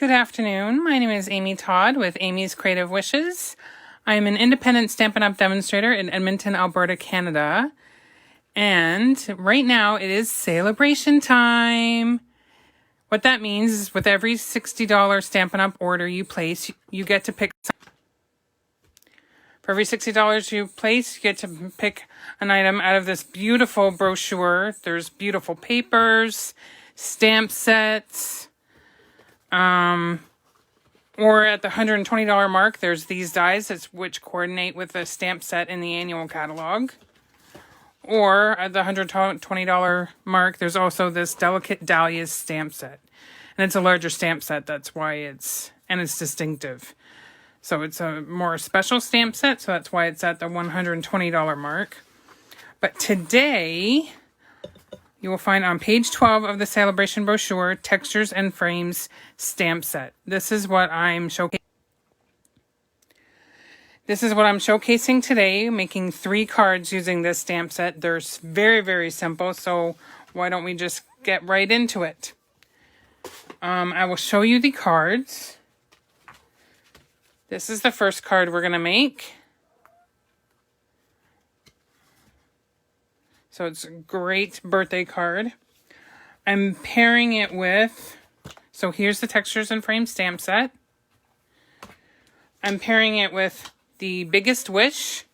Good afternoon. My name is Amy Todd with Amy's Creative Wishes. I am an independent Stampin' Up! Demonstrator in Edmonton, Alberta, Canada. And right now it is Sale-a-bration time. What that means is with every $60 Stampin' Up! Order you place, you get to pick something. For every $60 you place, you get to pick an item out of this beautiful brochure. There's beautiful papers, stamp sets, or at the $120 mark, there's these dies which coordinate with the stamp set in the annual catalog. Or at the $120 mark, there's also this Delicate Dahlias stamp set. And it's a larger stamp set, that's why it's distinctive. So it's a more special stamp set, so that's why it's at the $120 mark. But today, you will find on page 12 of the Sale-a-bration brochure, Textures and Frames stamp set. This is what I'm showcasing. Today, making 3 cards using this stamp set. They're very, very simple, so why don't we just get right into it? I will show you the cards. This is the first card we're going to make. So it's a great birthday card. I'm pairing it with, so here's the Textures and Frames stamp set. I'm pairing it with the Biggest Wish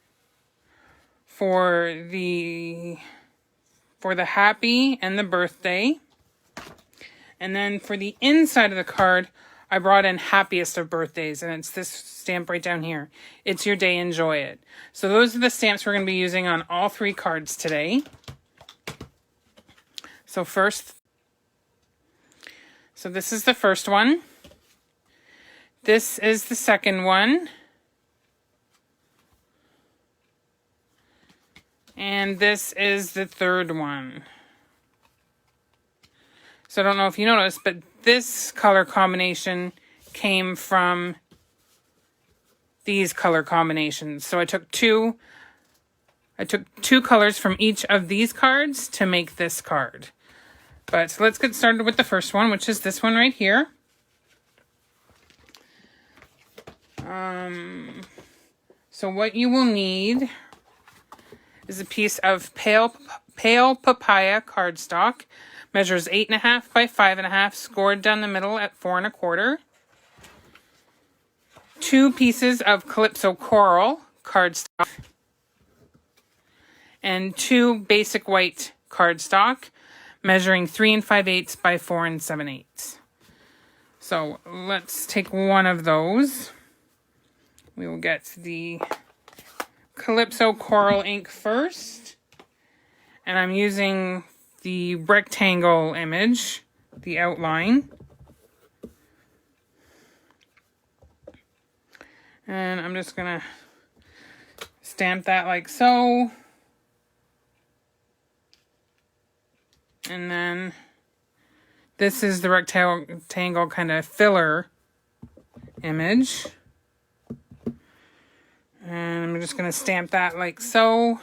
for the happy and the birthday. And then for the inside of the card, I brought in Happiest of Birthdays, and it's this stamp right down here. It's your day, enjoy it. So those are the stamps we're going to be using on all 3 cards today. So this is the first one. This is the second one. And this is the third one. So I don't know if you noticed, but this color combination came from these color combinations. So I took two colors from each of these cards to make this card. But let's get started with the first one, which is this one right here. So what you will need is a piece of pale papaya cardstock. Measures 8.5 by 5.5, scored down the middle at 4 1/4. 2 pieces of Calypso Coral cardstock. And 2 basic white cardstock, measuring 3 5/8 by 4 7/8. So let's take one of those. We will get the Calypso Coral Ink first. And I'm using the rectangle image, the outline. And I'm just going to stamp that like so. And then this is the rectangle kind of filler image. And I'm just going to stamp that like so.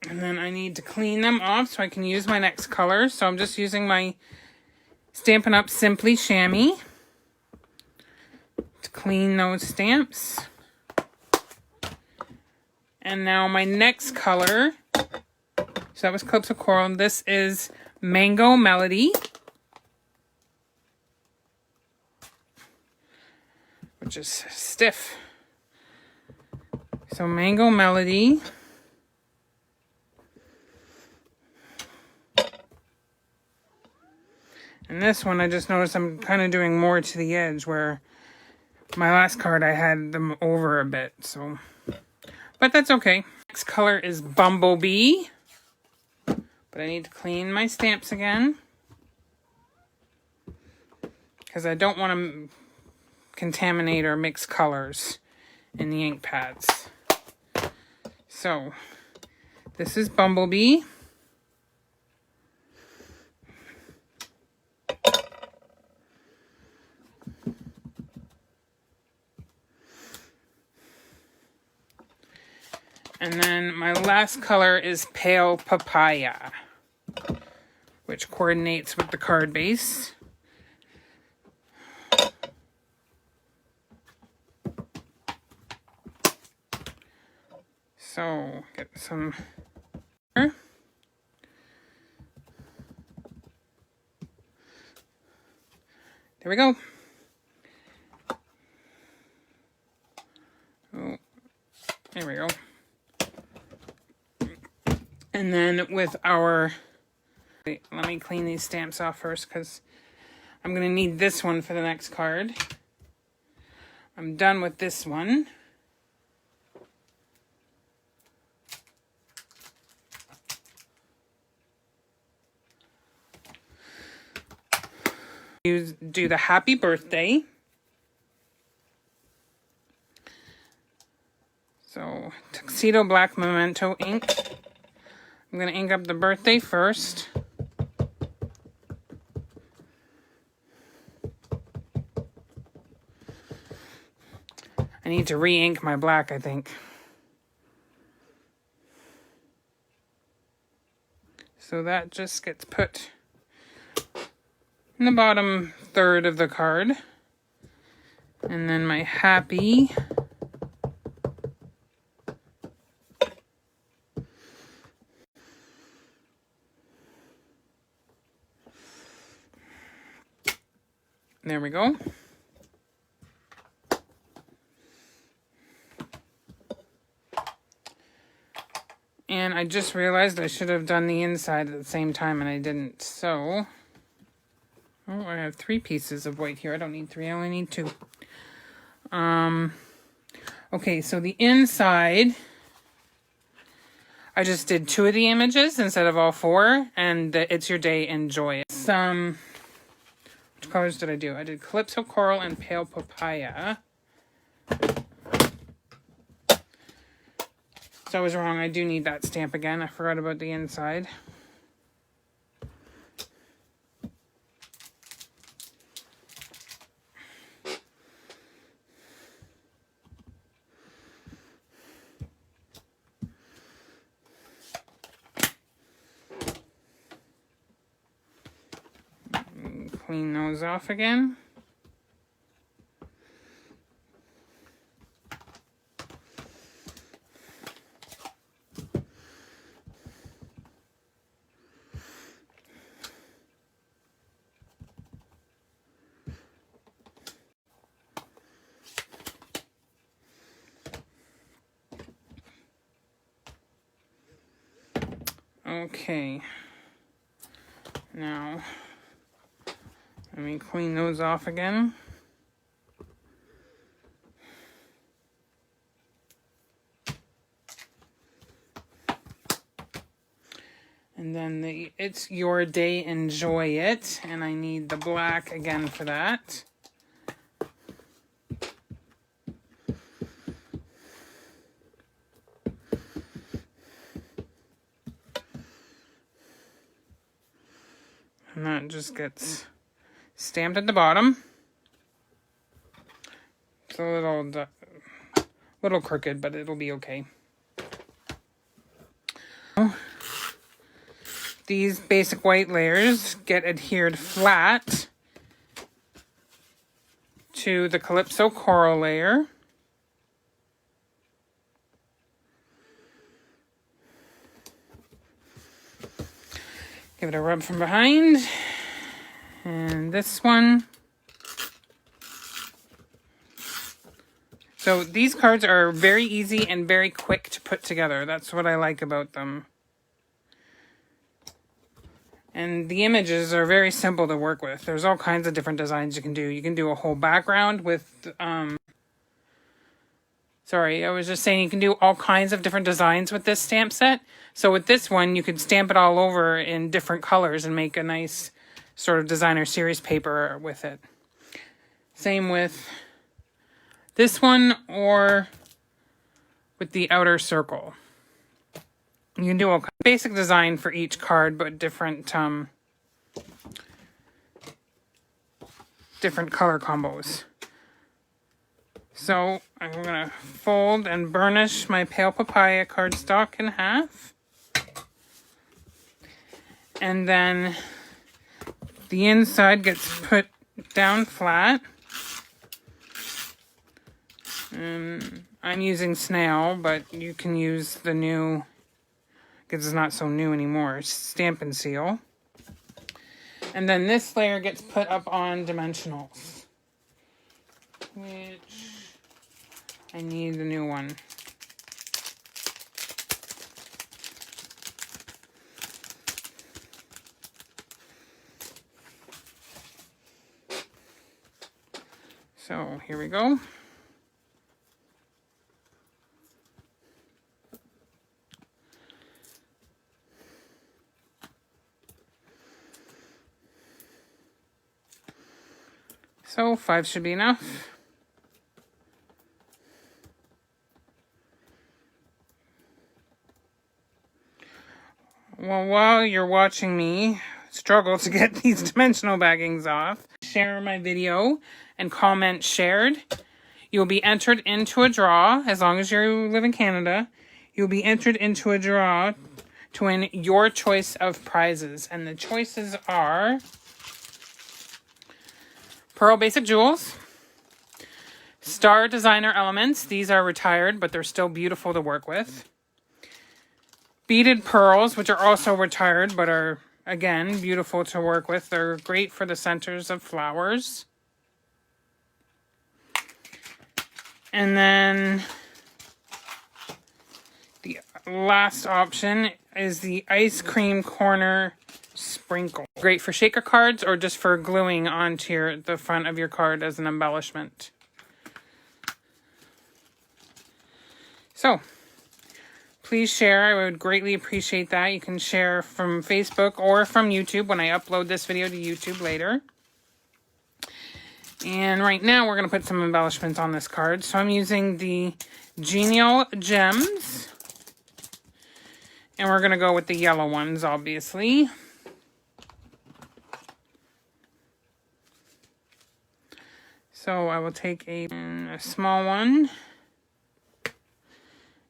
And then I need to clean them off so I can use my next color. So I'm just using my Stampin' Up! Simply Chamois to clean those stamps. And now my next color, so that was Calypso Coral. This is Mango Melody, which is stiff. So Mango Melody. And this one, I just noticed I'm kind of doing more to the edge, where my last card I had them over a bit. So, but that's okay. Next color is Bumblebee. But I need to clean my stamps again, because I don't want to contaminate or mix colors in the ink pads. So, this is Bumblebee. And then my last color is Pale Papaya, which coordinates with the card base. So get some. There we go. Oh, there we go. And then with our, wait, let me clean these stamps off first because I'm going to need this one for the next card. I'm done with this one. You do the happy birthday. So, Tuxedo Black Memento ink. I'm going to ink up the birthday first. I need to re-ink my black, I think. So that just gets put in the bottom third of the card. And then my happy. There we go. And I just realized I should have done the inside at the same time and I didn't. So, oh, I have 3 pieces of white here. I don't need 3, I only need 2. Okay, so the inside, I just did 2 of the images instead of all 4. And the It's Your Day, Enjoy It. Which colors did I do? I did Calypso Coral and Pale Papaya. So I was wrong. I do need that stamp again. I forgot about the inside. Clean those off again. Okay. Now, let me clean those off again. And then the It's Your Day, Enjoy It. And I need the black again for that. And that just gets stamped at the bottom. It's a little crooked, but it'll be okay. These basic white layers get adhered flat to the Calypso Coral layer. Give it a rub from behind. And this one. So these cards are very easy and very quick to put together. That's what I like about them. And the images are very simple to work with. There's all kinds of different designs you can do. You can do a whole background with, sorry, I was just saying you can do all kinds of different designs with this stamp set. So with this one, you could stamp it all over in different colors and make a nice sort of designer series paper with it. Same with this one or with the outer circle. You can do a basic design for each card, but different different color combos. So I'm going to fold and burnish my Pale Papaya cardstock in half. And then the inside gets put down flat. And I'm using Snail, but you can use the new, because it's not so new anymore, Stampin' Seal. And then this layer gets put up on dimensionals, which I need the new one. So here we go. So 5 should be enough. Well, while you're watching me struggle to get these dimensional baggings off, share my video and comment shared. You'll be entered into a draw, as long as you live in Canada. You'll be entered into a draw to win your choice of prizes. And the choices are Pearl Basic Jewels, Star Designer Elements. These are retired, but they're still beautiful to work with. Beaded Pearls, which are also retired, but are, again, beautiful to work with. They're great for the centers of flowers. And then the last option is the Ice Cream Corner Sprinkle. Great for shaker cards or just for gluing onto the front of your card as an embellishment. So, please share. I would greatly appreciate that. You can share from Facebook or from YouTube when I upload this video to YouTube later. And right now we're going to put some embellishments on this card. So I'm using the Genial Gems. And we're going to go with the yellow ones, obviously. So I will take a small one.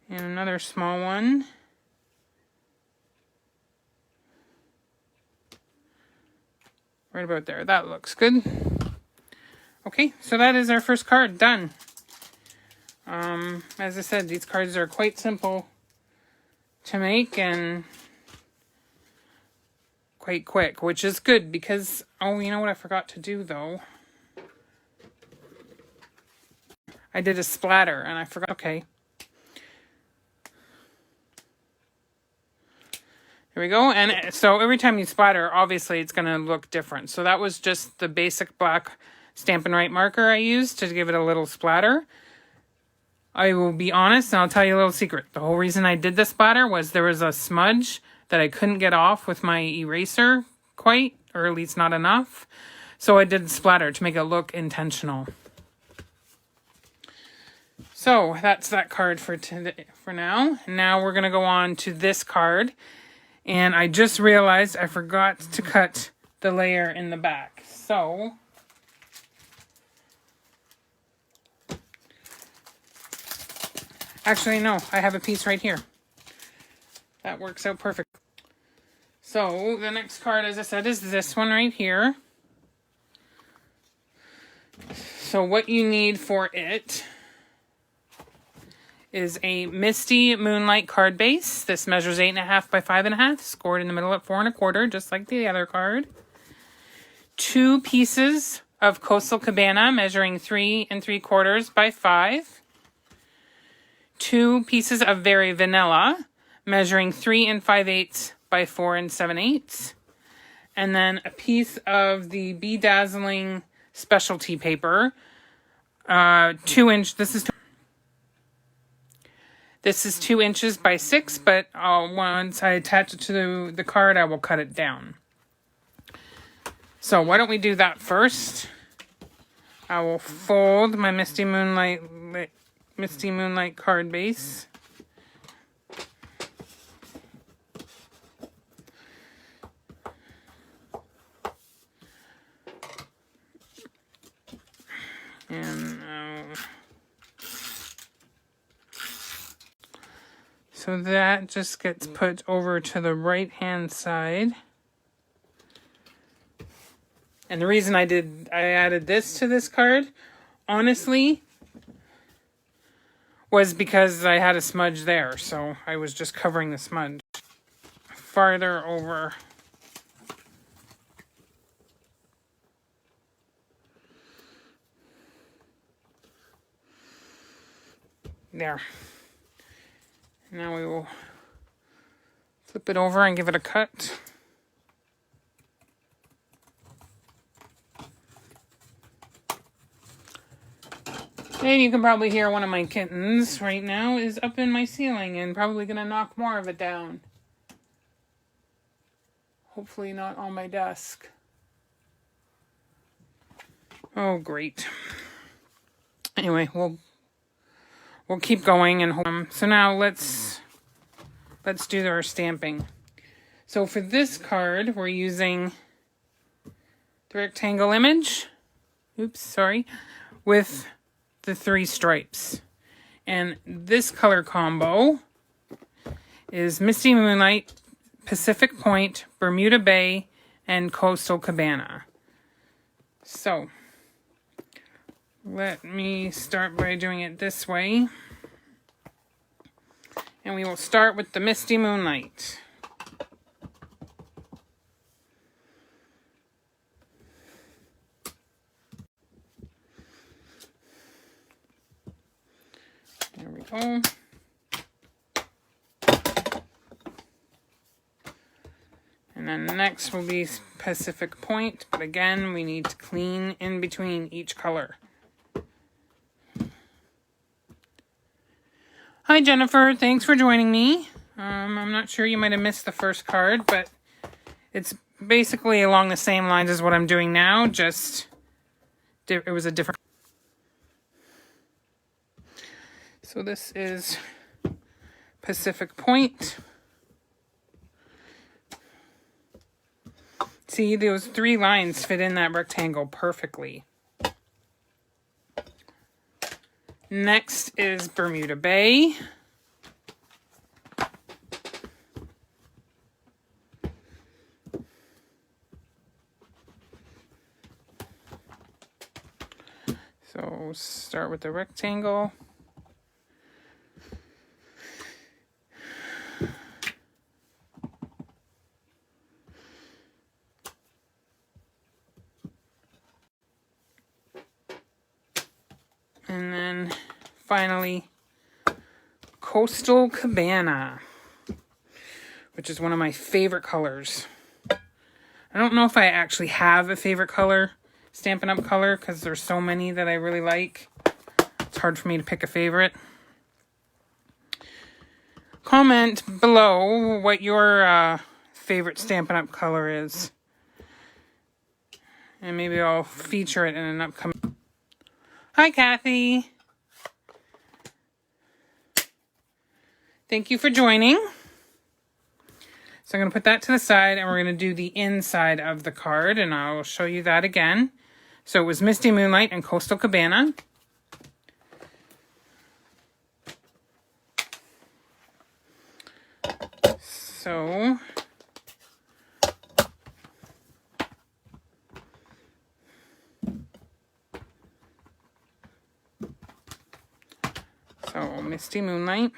And another small one. Right about there. That looks good. Okay, so that is our first card done. As I said, these cards are quite simple to make and quite quick, which is good because, oh, you know what I forgot to do though? I did a splatter and I forgot. Okay. Here we go. And so every time you splatter, obviously it's going to look different. So that was just the basic black Stampin' Write marker I used to give it a little splatter. I will be honest and I'll tell you a little secret. The whole reason I did the splatter was there was a smudge that I couldn't get off with my eraser quite, or at least not enough. So I did the splatter to make it look intentional. So that's that card for today, for now. Now we're going to go on to this card. And I just realized I forgot to cut the layer in the back. So actually, no, I have a piece right here. That works out perfect. So the next card, as I said, is this one right here. So what you need for it is a Misty Moonlight card base. This measures 8.5 by 5.5, scored in the middle at 4 1/4, just like the other card. 2 pieces of Coastal Cabana, measuring 3 3/4 by 5. 2 pieces of Very Vanilla, measuring 3 5/8 by 4 7/8. And then a piece of the Bedazzling specialty paper, 2 inch. This is 2 inches by 6, but once I attach it to the card, I will cut it down. So why don't we do that first? I will fold my Misty Moonlight card base. And so that just gets put over to the right-hand side. And the reason I added this to this card, honestly, was because I had a smudge there, so I was just covering the smudge. Farther over. There. Now we will flip it over and give it a cut. And you can probably hear one of my kittens right now is up in my ceiling and probably going to knock more of it down. Hopefully not on my desk. Oh, great. Anyway, we'll keep going and so now let's do our stamping. So for this card, we're using the rectangle image. Oops, sorry. With the 3 stripes. And this color combo is Misty, Moonlight, Pacific Point, Bermuda Bay, and Coastal Cabana. So let me start by doing it this way. And we will start with the Misty Moonlight. There we go. And then next will be Pacific Point, but again, we need to clean in between each color. Hi Jennifer, thanks for joining me. I'm not sure, you might have missed the first card, but it's basically along the same lines as what I'm doing now, just it was a different. So this is Pacific Point. See, those 3 lines fit in that rectangle perfectly. Next is Bermuda Bay. So start with the rectangle. And then finally, Coastal Cabana, which is one of my favorite colors. I don't know if I actually have a favorite color, Stampin' Up! Color, because there's so many that I really like. It's hard for me to pick a favorite. Comment below what your favorite Stampin' Up! Color is. And maybe I'll feature it in an upcoming... Hi, Kathy. Thank you for joining. So I'm going to put that to the side and we're going to do the inside of the card and I'll show you that again. So it was Misty, Moonlight, and Coastal Cabana. So Misty, Moonlight.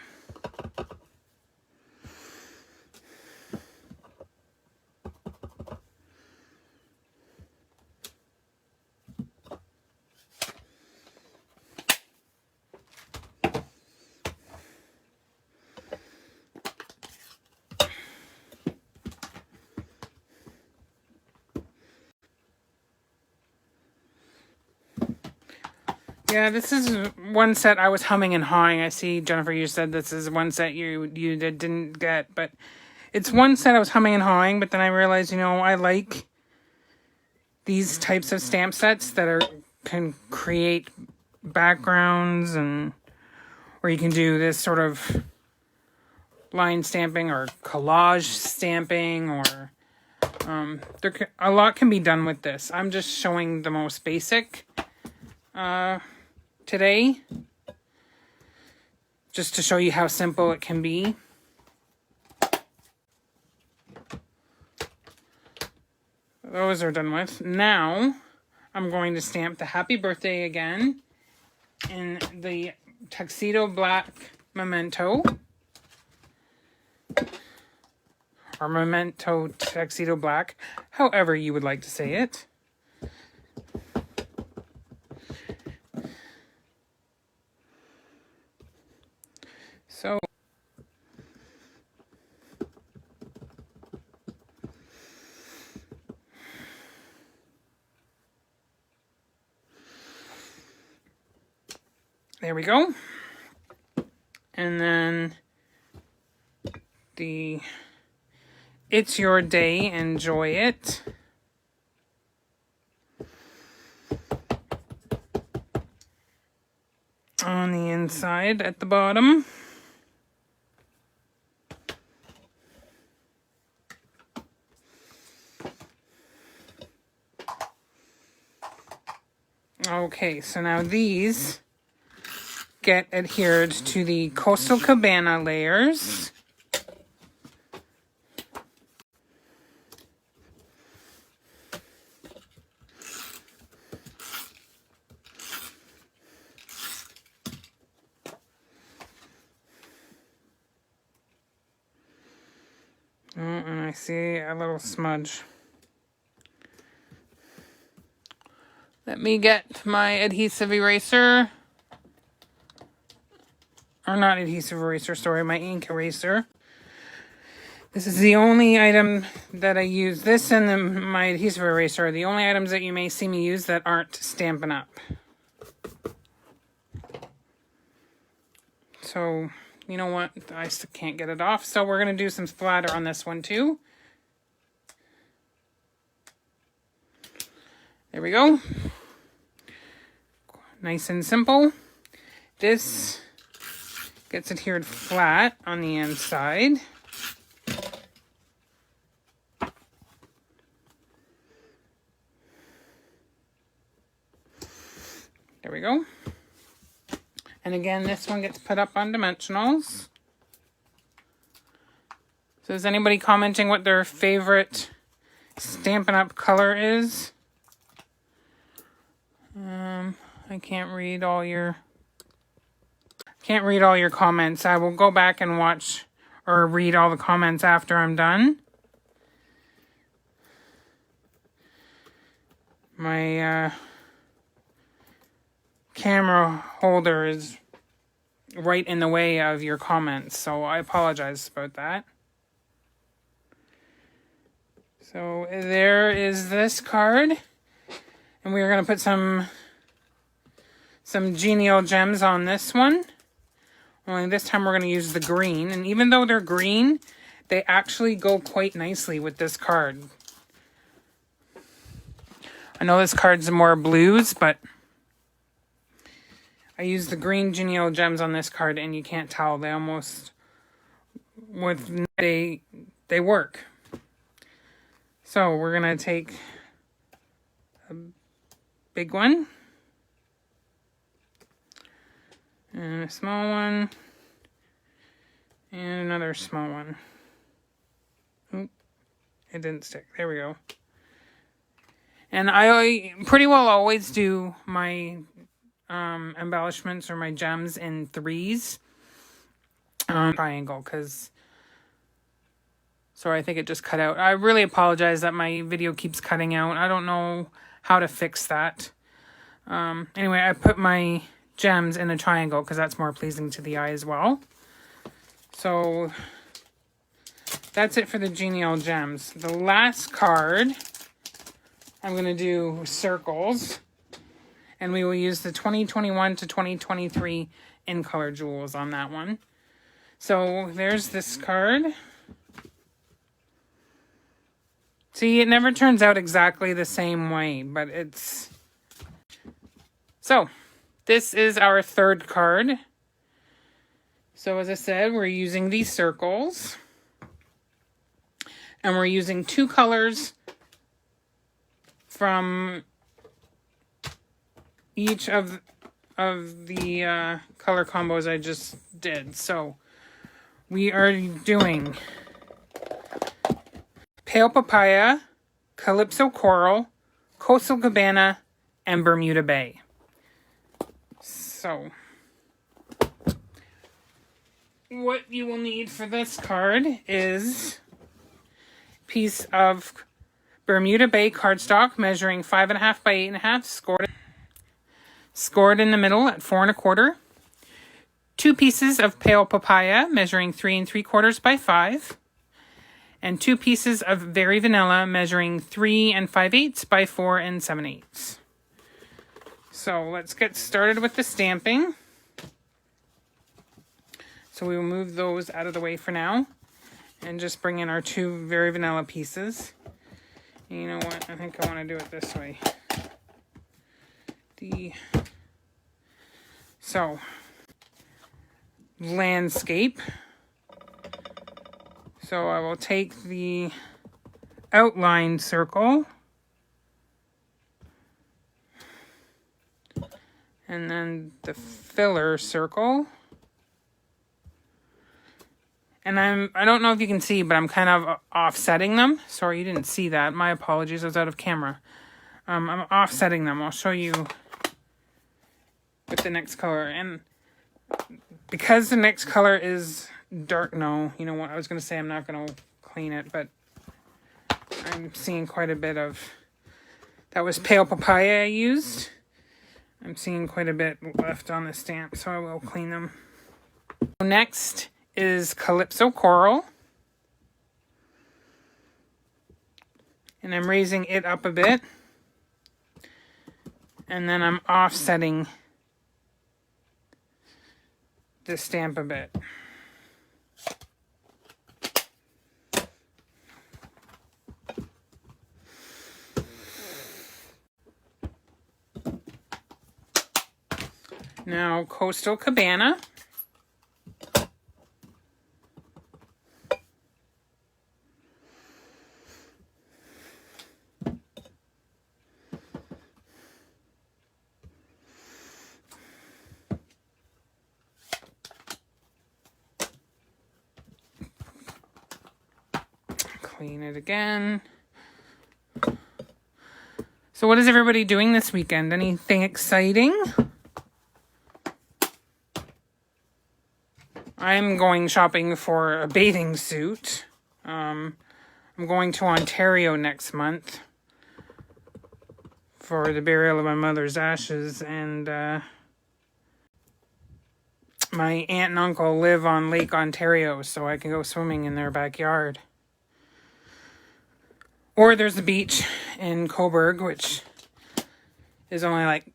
Yeah, this is one set I was humming and hawing. I see, Jennifer, you said this is one set you didn't get, but it's one set I was humming and hawing, but then I realized, I like these types of stamp sets that can create backgrounds or you can do this sort of line stamping or collage stamping or a lot can be done with this. I'm just showing the most basic today, just to show you how simple it can be. Those are done with. Now, I'm going to stamp the happy birthday again in the Tuxedo Black Memento. Or Memento Tuxedo Black, however you would like to say it. So, there we go. And then the It's Your Day, Enjoy It. On the inside at the bottom. Okay, so now these get adhered to the Coastal Cabana layers. Oh, and I see a little smudge. Let me get my adhesive eraser. Or not adhesive eraser, sorry, my ink eraser. This is the only item that I use. This and my adhesive eraser are the only items that you may see me use that aren't Stampin' Up. So, you know what? I still can't get it off. So we're going to do some splatter on this one too. There we go. Nice and simple. This gets adhered flat on the inside. There we go. And again, this one gets put up on dimensionals. So is anybody commenting what their favorite Stampin' Up color is? I can't read all your comments. I will go back and watch or read all the comments after I'm done. My camera holder is right in the way of your comments, so I apologize about that. So there is this card, and we're going to put some Genial Gems on this one. Only this time we're going to use the green, and even though they're green, they actually go quite nicely with this card. I know this card's more blues, but I use the green Genial Gems on this card, and you can't tell. They almost, they work. So we're going to take a big one. And a small one. And another small one. Oop, it didn't stick. There we go. And I pretty well always do my embellishments or my gems in threes on triangle, because sorry, I think it just cut out. I really apologize that my video keeps cutting out. I don't know how to fix that. Anyway, I put my gems in a triangle because that's more pleasing to the eye as well. So that's it for the Genial Gems. The last card, I'm going to do circles, and we will use the 2021 to 2023 in color jewels on that one. So there's this card. See, it never turns out exactly the same way, but it's... So, this is our third card. So as I said, we're using these circles. And we're using two colors from each of the color combos I just did. So we are doing Pale Papaya, Calypso Coral, Coastal Cabana, and Bermuda Bay. So what you will need for this card is a piece of Bermuda Bay cardstock measuring 5.5 by 8.5, scored in the middle at 4 1/4. 2 pieces of pale papaya measuring 3 3/4 by 5. And 2 pieces of very vanilla measuring 3 5/8 by 4 7/8. So let's get started with the stamping. So we will move those out of the way for now and just bring in our 2 very vanilla pieces. And you know what? I think I want to do it this way. So, landscape. So I will take the outline circle and then the filler circle. And I don't know if you can see, but I'm kind of offsetting them. Sorry, you didn't see that. My apologies, I was out of camera. I'm offsetting them. I'll show you with the next color. And because the next color is dark, no, you know what, I was going to say I'm not going to clean it, but I'm seeing quite a bit of, that was pale papaya I used. I'm seeing quite a bit left on the stamp, so I will clean them. Next is Calypso Coral. And I'm raising it up a bit. And then I'm offsetting the stamp a bit. Now, Coastal Cabana. Clean it again. So what is everybody doing this weekend? Anything exciting? I'm going shopping for a bathing suit. I'm going to Ontario next month for the burial of my mother's ashes, and my aunt and uncle live on Lake Ontario, so I can go swimming in their backyard. Or there's a beach in Coburg, which is only like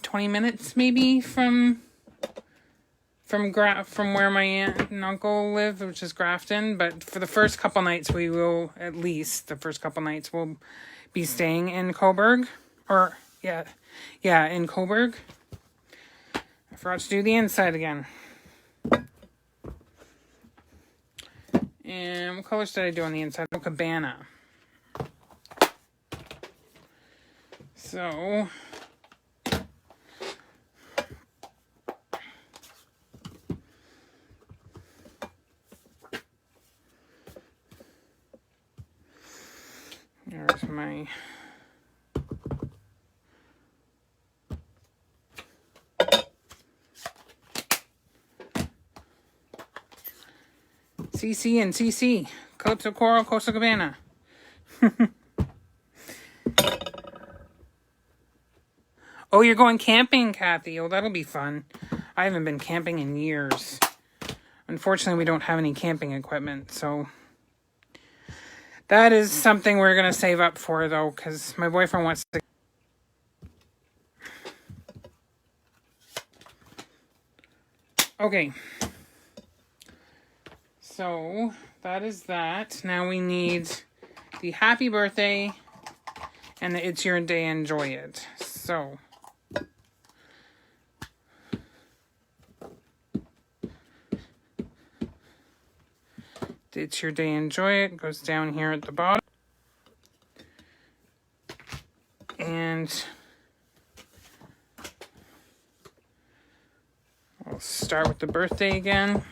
20 minutes maybe from where my aunt and uncle live, which is Grafton. But for the first couple nights, we will, at least the first couple nights, we'll be staying in Coburg. Or, yeah, in Coburg. I forgot to do the inside again. And what colors did I do on the inside? Cabana. So, there's my CC and CC. Calypso Coral, Coastal Cabana. Oh, you're going camping, Kathy. Oh, that'll be fun. I haven't been camping in years. Unfortunately, we don't have any camping equipment, so that is something we're going to save up for, though, because my boyfriend wants to. Okay. So, that is that. Now we need the happy birthday and the it's your day, enjoy it. So, it's your day, enjoy it goes down here at the bottom. And I'll start with the birthday again.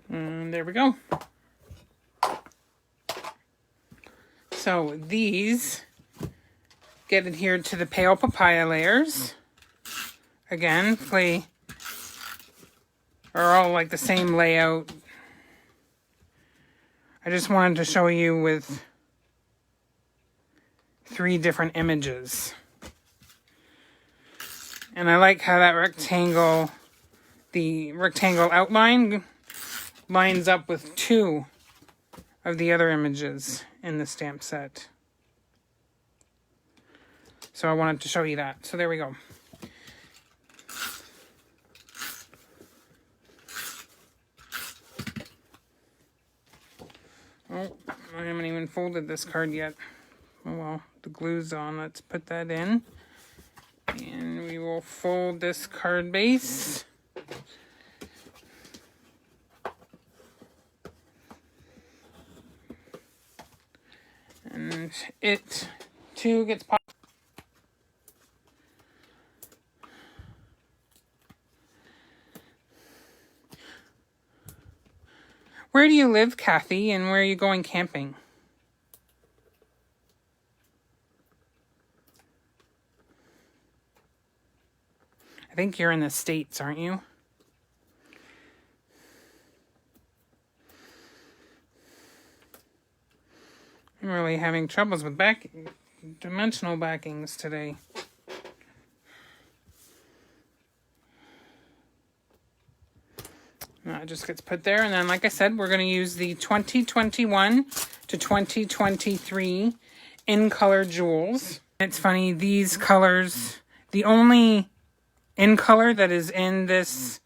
And there we go. So these get adhered to the pale papaya layers. Again, are all like the same layout. I just wanted to show you with 3 different images. And I like how that rectangle, the rectangle outline, lines up with 2 of the other images in the stamp set. So I wanted to show you that. So there we go. Oh, I haven't even folded this card yet. Oh well, the glue's on. Let's put that in. And we will fold this card base. And it too gets popped. Where do you live, Kathy, and where are you going camping? I think you're in the States, aren't you? I'm really having troubles with dimensional backings today. It just gets put there, and then like I said, we're going to use the 2021 to 2023 in color jewels. It's funny, these colors, the only in color that is in this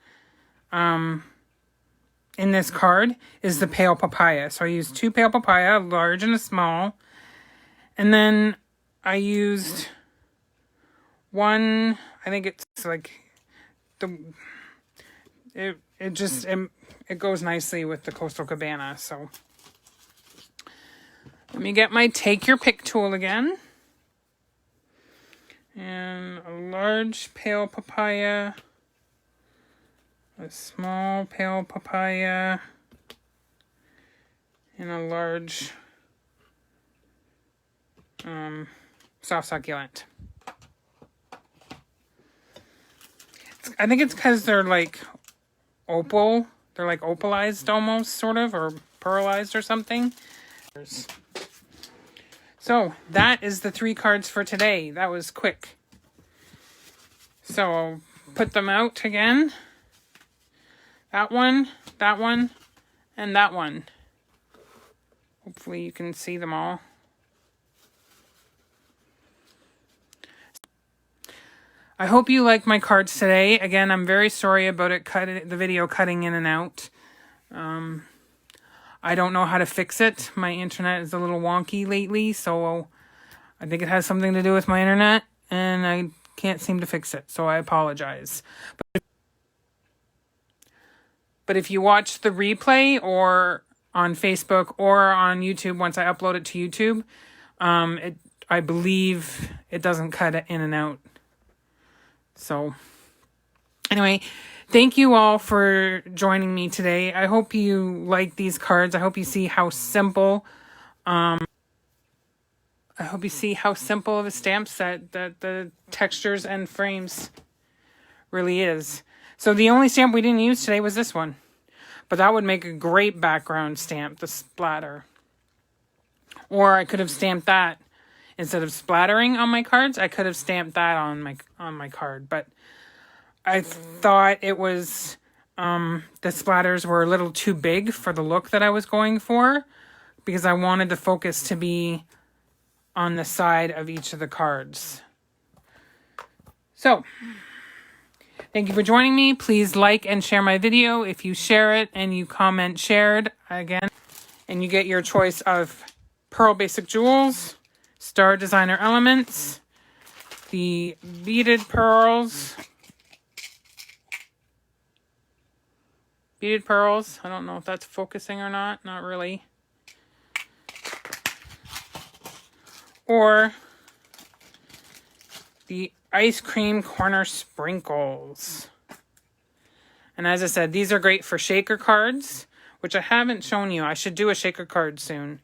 card is the pale papaya. So I used 2 pale papaya, a large and a small, and then I used one. I think it's like it goes nicely with the Coastal Cabana. So let me get my take your pick tool again. And a large pale papaya, a small pale papaya, and a large soft succulent. I think it's because they're like opal. They're like opalized almost, sort of, or pearlized or something. So that is the 3 cards for today. That was quick. So I'll put them out again. That one, and that one. Hopefully you can see them all. I hope you like my cards today. Again, I'm very sorry about the video cutting in and out. I don't know how to fix it. My internet is a little wonky lately, so I think it has something to do with my internet, and I can't seem to fix it, so I apologize. But if you watch the replay or on Facebook or on YouTube, once I upload it to YouTube, I believe it doesn't cut in and out. So anyway, thank you all for joining me today. I hope you like these cards. I hope you see how simple of a stamp set that the textures and frames really is. So the only stamp we didn't use today was this one. But that would make a great background stamp, the splatter. Or I could have stamped that. Instead of splattering on my cards, I could have stamped that on my card. But I thought it was, the splatters were a little too big for the look that I was going for. Because I wanted the focus to be on the side of each of the cards. So, thank you for joining me. Please like and share my video. If you share it and you comment shared, again, and you get your choice of Pearl Basic Jewels, Star Designer Elements, the beaded pearls. Beaded pearls. I don't know if that's focusing or not. Not really. Or the ice cream corner sprinkles. And as I said, these are great for shaker cards, which I haven't shown you. I should do a shaker card soon.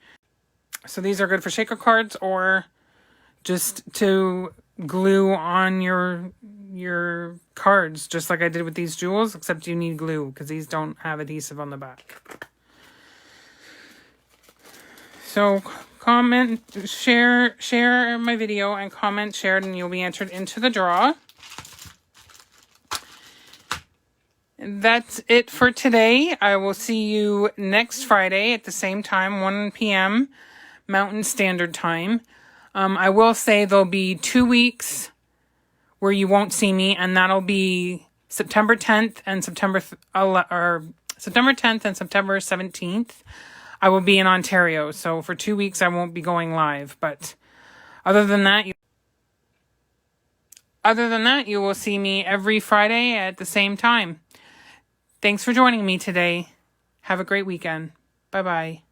So these are good for shaker cards or just to glue on your cards, just like I did with these jewels, except you need glue because these don't have adhesive on the back. So comment, share my video and comment, share it, and you'll be entered into the draw. That's it for today. I will see you next Friday at the same time, 1 p.m. Mountain Standard Time. I will say there'll be 2 weeks where you won't see me, and that'll be September 10th and September 10th and September 17th. I will be in Ontario, so for 2 weeks I won't be going live. But other than that, you will see me every Friday at the same time. Thanks for joining me today. Have a great weekend. Bye-bye.